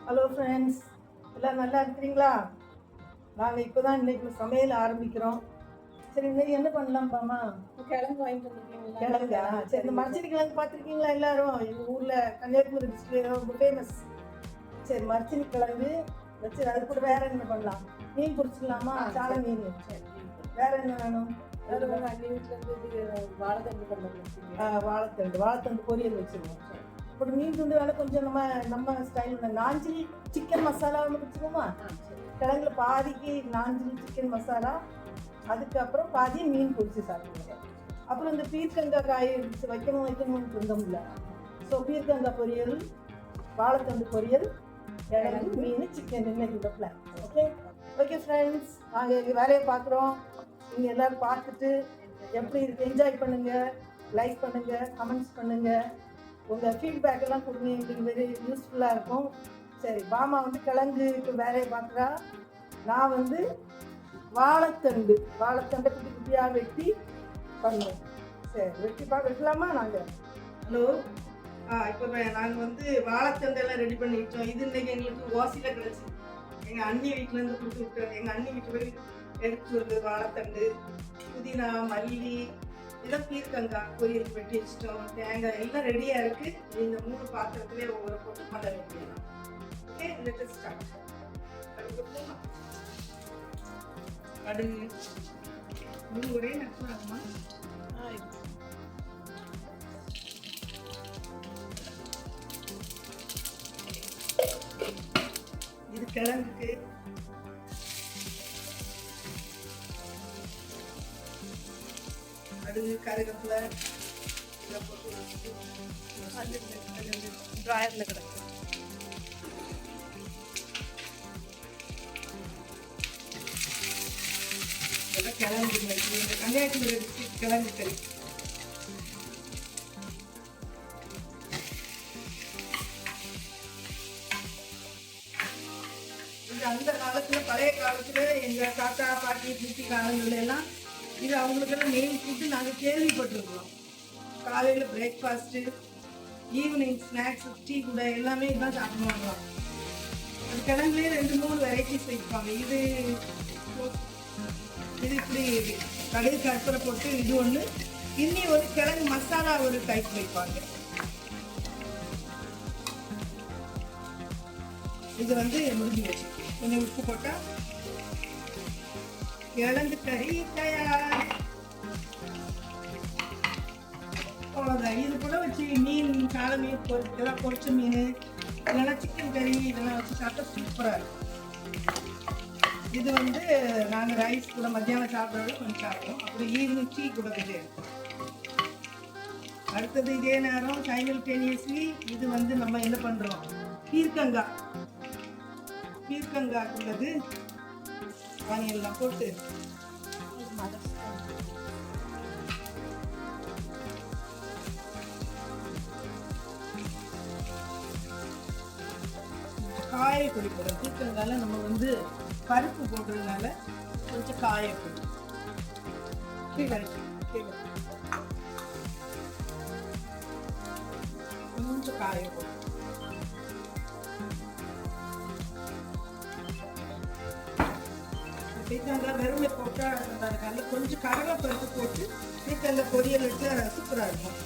Hello friends, எல்லாம் நல்லா இருக்கிறீங்களா? நாங்கள் இப்போ தான் இன்னைக்கு சமையல் ஆரம்பிக்கிறோம். சரி, இன்னைக்கு என்ன பண்ணலாம்ப்பாம்மா? கிழங்கு வாங்கிட்டு வந்துருக்கீங்களா? கிழங்கா? சரி, இந்த மரச்செடி கிழங்கு பார்த்துருக்கீங்களா எல்லாரும்? எங்கள் ஊரில் கன்னியாகுமரி டிஸ்ட்ரிக்ட் ரொம்ப ஃபேமஸ். சரி, மரச்செடி கிழங்கு வச்சு அது கூட வேற என்ன பண்ணலாம்? மீன் பிடிச்சிக்கலாமா? சாலை மீன். வேற என்ன வேணும்? அன்னி வீட்டுல இருந்து வாழைத்தண்டு கொண்டு வாழைத்தண்டு பொரியல் வச்சுருவோம். அப்புறம் மீன் துண்டு வேலை கொஞ்சம் நம்ம ஸ்டைலில் நாஞ்சில் சிக்கன் மசாலா ஒன்று வச்சுக்கோமா? கிழங்குல பாதிக்கு நாஞ்சில் சிக்கன் மசாலா, அதுக்கப்புறம் பாதி மீன் பொரிச்சு சாப்பிடுவோம். அப்புறம் இந்த பீர்க்கங்காய் காய் வைக்கணும்னு இருந்தோம்ல. ஸோ பீர்க்கங்காய் பொரியல், வாழைத்தண்டு பொரியல், கிழங்கு, மீன், சிக்கன் இன்னைக்கு பிளான். ஓகே ஃப்ரெண்ட்ஸ், நாங்கள் வேலையை பார்க்குறோம். நீங்கள் எல்லோரும் பார்த்துட்டு எப்படி இருக்கு என்ஜாய் பண்ணுங்கள், லைக் பண்ணுங்கள், கமெண்ட்ஸ் பண்ணுங்கள், உங்கள் ஃபீட்பேக் எல்லாம் கொடுங்க. எங்களுக்கு வெரி யூஸ்ஃபுல்லாக இருக்கும். சரி, பாமா வந்து கிழங்குக்கு வேலையை பார்க்குறா. நான் வந்து வாழைத்தண்டை குட்டி குட்டியாக வெட்டி பண்ணுவோம். சரி, வெட்டலாமா? நாங்கள் ஹலோ இப்போ நாங்கள் வந்து வாழைத்தண்டெல்லாம் ரெடி பண்ணிட்டோம். இது இன்றைக்கி எங்களுக்கு ஓசியில் கிடச்சி எங்கள் அண்ணி வீட்டிலேருந்து கொடுத்து விட்டோம். எங்கள் அண்ணி வீட்டில் போய் எடுத்துட்டு வந்து வாழைத்தண்டு, புதினா, மல்லி, இதெல்லாம் பீர்க்கங்காய் பொரியல் வெட்டி வச்சிட்டோம். தேங்காய் எல்லாம் ரெடியாக இருக்குது. இந்த 3 பாத்திரத்துலேயே ஒவ்வொரு போட்டு பண்ண வேண்டியதான். Okay, let us start. கடுகு ஒரே நட்சம் ஆகுமா? இது கிழங்குக்கு. கடுகு, கருவேப்பிலை இதை போட்டு வச்சுட்டு ட்ராயரில் கிடக்கு. இதெல்லாம் கிழங்கு இந்த கன்னியாகுமரி டிஸ்ட்ரிக்ட் கிழங்கு கறி. இது அந்த காலத்தில், பழைய காலத்தில் எங்கள் தாத்தா பாட்டி குட்டி காலங்கள்ல எல்லாம் இது அவங்களுக்கெல்லாம் மெயின் ஃபுட்டு. நாங்கள் கேள்விப்பட்டிருக்கிறோம். காலையில் பிரேக்ஃபாஸ்ட்டு, ஈவினிங் ஸ்நாக்ஸ், டீ கூட எல்லாமே இதுதான் சாப்பிடுவாங்க. அது கிழங்குலேயே 2-3 வெரைட்டிஸ் வைப்பாங்க. இது இப்படி கடுகு கற்பரை போட்டு இது ஒன்று, இன்னி ஒரு கிழங்கு மசாலா ஒரு டைப் வைப்பாங்க. இது வந்து முடிஞ்சு வச்சு கொஞ்சம் உப்பு போட்டால் கிழங்கு கறி தயார். அவ்வளோதான். இது கூட வச்சு மீன், சாலை மீன், இதெல்லாம் பொரிச்ச மீன், இல்லைன்னா சிக்கன் கறி இதெல்லாம் வச்சு சாப்பிட்டா சூப்பராக இருக்கும். இது வந்து நாங்கள் ரைஸ் கூட மத்தியானம் சாப்பிட்றது கொஞ்சம் சாப்பிடுவோம். அப்புறம் ஈவினிங் டீ கூட கொஞ்சம் எடுப்போம். அடுத்தது இதே நேரம் சைமல்டேனியஸ்லி இது வந்து நம்ம என்ன பண்ணுறோம், பீர்க்கங்காய் உள்ளது வானியெல்லாம் போட்டு காயப்பொடி போடுறோம். பீர்க்கங்காயில் நம்ம வந்து பருப்பு போடுறதுனால கொஞ்சம் காயப்பொடி கொஞ்சம் காயப்பொடி. பீர்க்கங்காய் வெறுமை போட்டால் அதனால கொஞ்சம் கடலைப்பருப்பு போட்டு பீர்க்கங்காய் பொரியல் வச்சா சூப்பராக இருக்கும்.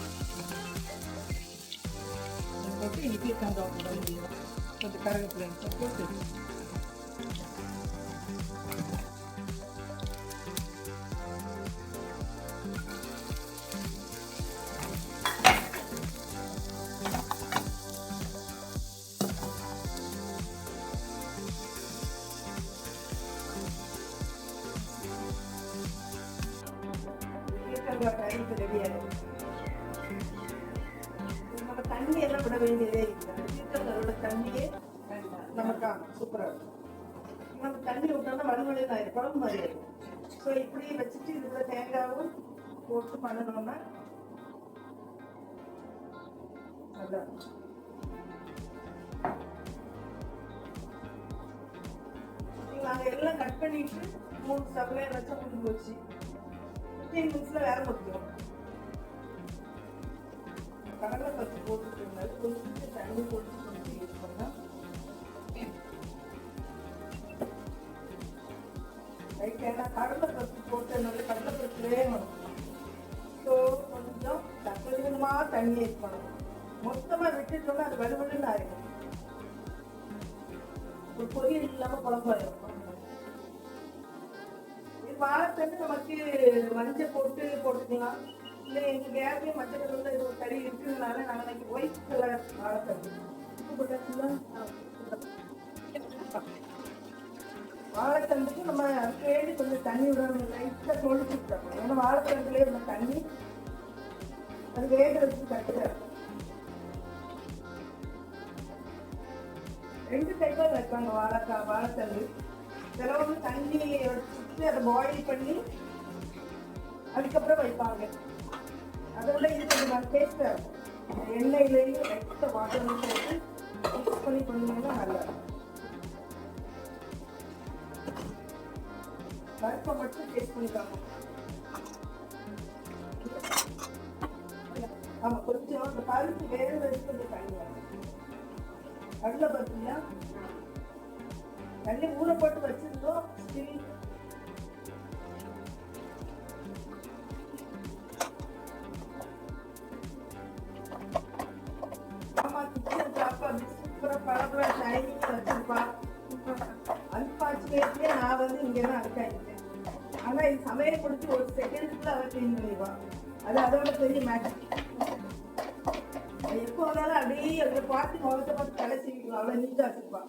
போட்டு இனி பீர்க்கங்காய் போட முடியும். கொஞ்சம் கருவேப்பிலை போட்டு ரெடியாக நம்ம தண்ணி எல்லாம் விட வேண்டியதே இல்லை. பீர்க்கங்காயோட தண்ணியே நமக்கு சூப்பராக இருக்கும். நம்ம தண்ணி விட்டோம்னா வலுவலையில் ஆயிடும், குழம்பு மாதிரி இருக்கும். ஸோ இப்படி வச்சுட்டு இதுல தேங்காவும் போட்டு பண்ணணும்னா அதான். நாங்கள் எல்லாம் கட் பண்ணிட்டு 3 சப்ளை வச்சா முடிஞ்சு போச்சு. 15 minutes வேற முடியும். கடலை பருப்பு போட்டுட்டு இருந்தாலும் கொஞ்சம் தண்ணி போட்டு கொஞ்சம் யூஸ் பண்ணால் தண்ணியை இருக்கணும். மொத்தமா விட்டுட்டோம்னா அது வலுவலுன்னு ஆயிடும். ஒரு பொரியல் இல்லாம குழம்பாயிரும். இது வாழைத்தண்டு நமக்கு மஞ்சள் போட்டு போட்டுக்கலாம். இல்லை எங்க கேப்லயே மஞ்சள் கலர்ல இது ஒரு கறி இருக்குதுனால நாங்க இன்னைக்கு ஒயிட் கலர் வாழைத்தண்டு வாழைத்தண்டுக்கு நம்ம வேண்டி கொஞ்சம் தண்ணி விடணும், லைட்டா தொழிச்சு விட்டுறோம். ஏன்னா வாழைத்தண்டுலயே உள்ள தண்ணி அது வேக வச்சு கட்டுற 2 டைப்பா வைப்பாங்க வாழைத்தண்டு. சிலவங்க தண்ணி வச்சுட்டு அதை பாயில் பண்ணி அதுக்கப்புறம் வைப்பாங்க. அதோட இது கொஞ்சம் டேஸ்டா இருக்கும். எண்ணெயிலையும் லைட்டா வாட்டர் போட்டு மிக்ஸ் பண்ணி பண்ணீங்கன்னா நல்லா இருக்கும். பருப்பை மட்டும் டேஸ்ட் பண்ணிக்காங்க. ஆமா, கொஞ்சம் அந்த பருப்பு வேக வச்சு கொஞ்சம் தண்ணியா கடலை பருப்புல தண்ணி ஊற போட்டு வச்சிருந்தோம். ஸ்டில் ஆமா, கிச்சன் சாப்பா சூப்பரா பழப்பழ ஷைனிங் வச்சிருப்பா. அன்பார்ச்சுனேட்லி நான் வந்து இங்கதான் அடிக்காயிருக்கேன். ஆனா இது சமையல் முடிச்சு ஒரு செகண்ட்ல அவ கிளீன் பண்ணிடுவா. அது அதோட பெரிய மேட்டர். எப்போ வந்தாலும் அப்படியே அதை பார்த்து முகத்தை பார்த்து தலை சீவிக்கலாம். அவ்வளவு நீட்டா வச்சிருப்பா.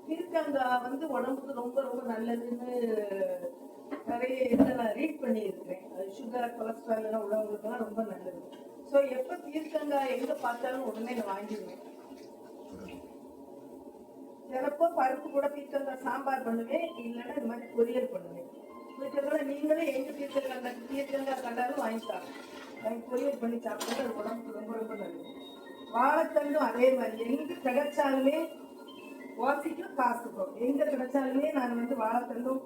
பீர்க்கங்காய் வந்து உடம்புக்கு ரொம்ப ரொம்ப நல்லதுன்னு நிறைய இதில் நான் ரீட் பண்ணியிருக்கிறேன். அது சுகர் கொலஸ்ட்ரால் எல்லாம் உள்ளவங்களுக்குலாம் ரொம்ப நல்லது. ஸோ எப்போ பீர்க்கங்காய் எங்க பார்த்தாலும் உடனே நான் வாங்கிடுவேன். சிலப்போ பருப்பு கூட பீர்க்கங்காய் சாம்பார் பண்ணுவேன், இல்லைன்னா இது மாதிரி பொரியல் பண்ணுவேன். பீர்க்கங்காய் நீங்களே எங்க பீர்க்கங்காய் கண்டாலும் வாங்கிக்கலாம். வாங்கி பொரியல் பண்ணி சாப்பிட்டா அது உடம்புக்கு ரொம்ப ரொம்ப நல்லது. வாழைத்தண்டும் அதே மாதிரி எங்க கிடைச்சாலுமே வாசிக்கும் காசுக்கும் எங்க கிடைச்சாலுமே நான் வந்து வாழைத்தண்டும்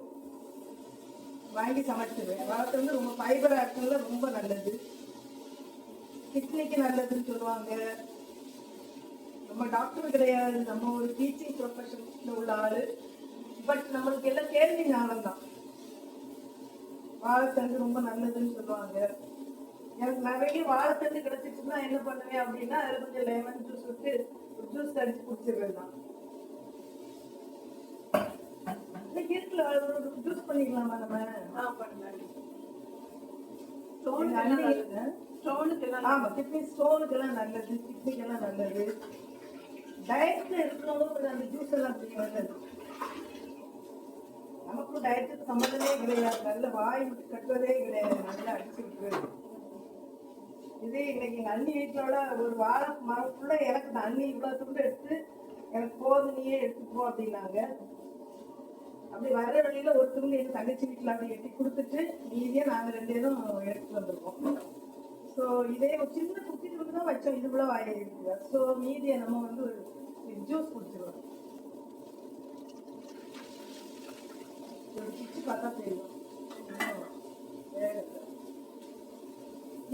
வாங்கி சமைச்சிடுவேன். வாழைத்தண்டு ரொம்ப ஃபைபர் ஆக்ஷன்ல ரொம்ப நல்லது, கிட்னிக்கு நல்லதுன்னு சொல்லுவாங்க. நம்ம டாக்டர் கிடையாது, நம்ம ஒரு டீச்சிங் ப்ரொஃபஷன்ல உள்ள ஆளு. பட் நம்மளுக்கு எல்லாம் கேள்வி ஞானம் தான். வாழைத்தண்டு ரொம்ப நல்லதுன்னு சொல்லுவாங்க. எனக்கு நிறைய வாழைத்தண்டு கிடைச்சிச்சுன்னா என்ன பண்ணுவேன் அப்படின்னா அதில் கொஞ்சம் லெமன் ஜூஸ் விட்டு ஜூஸ் அடிச்சு குடிச்சிடுவேன் தான். ஜூஸ் பண்ணிக்கலாமா நம்ம? ஆமா, கிட்னி ஸ்டோனுக்கெல்லாம் நல்லது, கிட்னிக்கெல்லாம் நல்லது. டயட்ல இருக்கிறவங்க அந்த ஜூஸ் எல்லாம் நல்லது. நமக்கும் டயட்டுக்கு சம்மந்தமே கிடையாது. நல்ல வாய் விட்டு கட்டுவதே கிடையாது, நல்லா அடிச்சு விட்டுறது. இதே இன்னைக்கு எங்க அண்ணி வீட்டோட ஒரு வாழை மரம் ஃபுல்லா எனக்கு இந்த அண்ணி இவ்வளவு துண்டு எடுத்து எனக்கு போதும் நீயே எடுத்துப்போம் அப்படின்னாங்க. அப்படி வர வழியில ஒரு துணி எங்க தங்கச்சி வீட்டுல அப்படி எட்டி கொடுத்துட்டு மீதியே நாங்க 2 பேரும் எடுத்துட்டு வந்திருக்கோம். ஸோ இதே ஒரு சின்ன குட்டி துண்டு தான் வச்சோம், இது கூட வாயை இருக்குது. ஸோ மீதியை நம்ம வந்து ஒரு ஜூஸ் குடிச்சிடுவோம். ஒரு பிச்சு பார்த்தா தெரியும்.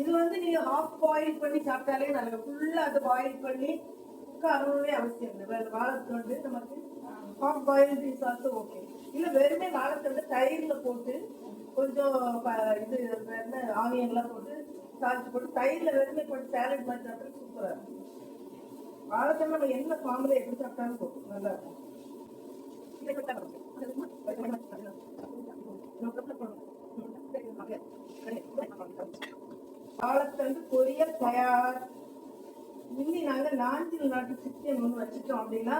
இது வந்து நீங்க ஹாஃப் பாயில் பண்ணி சாப்பிட்டாலே நல்லது. ஃபுல்லா அதை பாயில் பண்ணி குக்காகவே அவசியம் இல்லை. வாழைத்தண்டு நமக்கு half boil is also okay. இல்லை வெறுமே வாழைத்தண்டு தயிர்ல போட்டு கொஞ்சம் இது என்ன ஆனியன்லாம் போட்டு சால்ட் போட்டு தயிர்ல வெறுமே போட்டு சாலட் மாதிரி சாப்பிட்டா சூப்பரா இருக்கும். வாழைத்தண்டு நம்ம என்ன ஃபார்ம்ல எப்படி சாப்பிட்டாலும் போகும், நல்லா இருக்கும். வாழைத்தண்டு பொரியல் தயார். இன்னி நாங்க நாஞ்சில் நாட்டு சிக்கன் ஒன்று வச்சுட்டோம் அப்படின்னா